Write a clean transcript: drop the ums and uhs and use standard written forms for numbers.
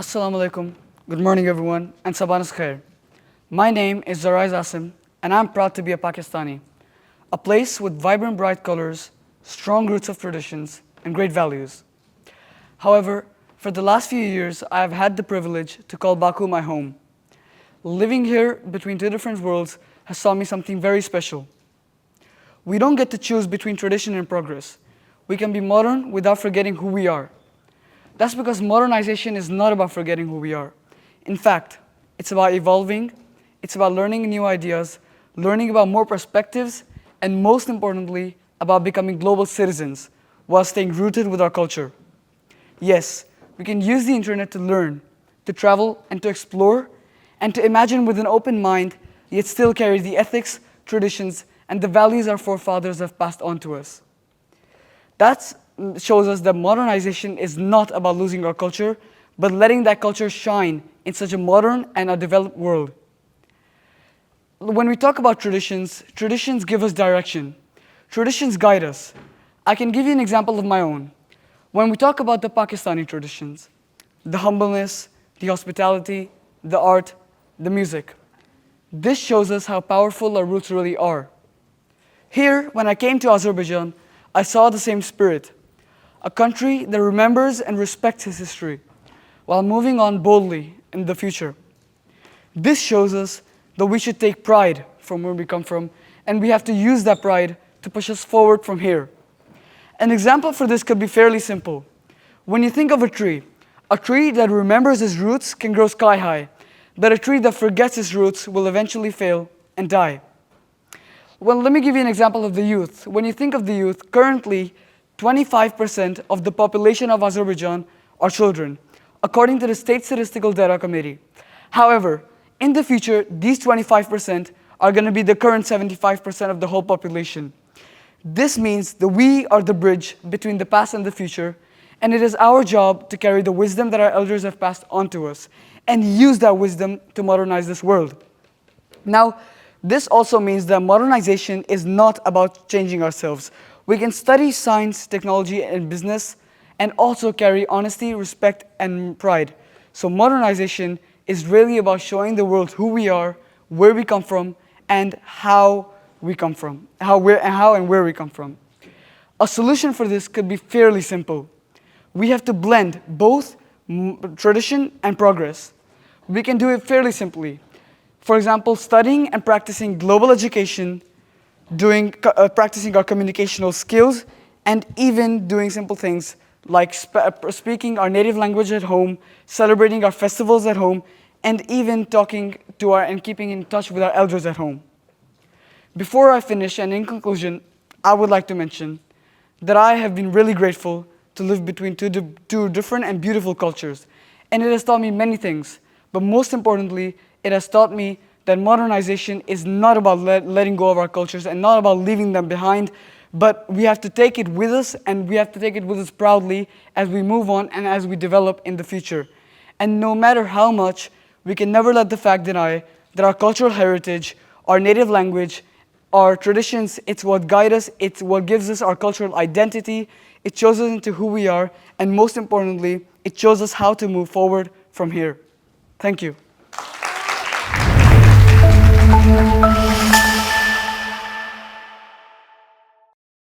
Assalamu alaikum. Good morning, everyone, and Sabanas Khair. My name is Zoraiz Asim, and I'm proud to be a Pakistani, a place with vibrant, bright colors, strong roots of traditions, and great values. However, for the last few years, I have had the privilege to call Baku my home. Living here between two different worlds has taught me something very special. We don't get to choose between tradition and progress. We can be modern without forgetting who we are. That's because modernization is not about forgetting who we are. In fact, it's about evolving, it's about learning new ideas, learning about more perspectives, and most importantly, about becoming global citizens while staying rooted with our culture. Yes, we can use the internet to learn, to travel, and to explore, and to imagine with an open mind, yet still carry the ethics, traditions, and the values our forefathers have passed on to us. That shows us that modernization is not about losing our culture, but letting that culture shine in such a modern and a developed world. When we talk about traditions, traditions give us direction. Traditions guide us. I can give you an example of my own. When we talk about the Pakistani traditions, the humbleness, the hospitality, the art, the music, this shows us how powerful our roots really are. Here, when I came to Azerbaijan, I saw the same spirit, a country that remembers and respects its history while moving on boldly in the future. This shows us that we should take pride from where we come from, and we have to use that pride to push us forward from here. An example for this could be fairly simple. When you think of a tree that remembers its roots can grow sky high, but a tree that forgets its roots will eventually fail and die. Well, let me give you an example of the youth. When you think of the youth, currently 25% of the population of Azerbaijan are children, according to the State Statistical Data Committee. However, in the future, these 25% are going to be the current 75% of the whole population. This means that we are the bridge between the past and the future, and it is our job to carry the wisdom that our elders have passed on to us and use that wisdom to modernize this world. Now, this also means that modernization is not about changing ourselves. We can study science, technology, and business, and also carry honesty, respect, and pride. So modernization is really about showing the world who we are, where we come from, and how we come from, how and where we come from. A solution for this could be fairly simple. We have to blend both tradition and progress. We can do it fairly simply. For example, studying and practicing global education, practicing our communicational skills, and even doing simple things like speaking our native language at home, celebrating our festivals at home, and even talking to and keeping in touch with our elders at home. Before I finish, and in conclusion, I would like to mention that I have been really grateful to live between two different and beautiful cultures, and it has taught me many things, but most importantly, it has taught me that modernization is not about letting go of our cultures and not about leaving them behind, but we have to take it with us, and we have to take it with us proudly as we move on and as we develop in the future. And no matter how much, we can never let the fact deny that our cultural heritage, our native language, our traditions, it's what guides us, it's what gives us our cultural identity, it shows us into who we are, and most importantly, it shows us how to move forward from here. Thank you.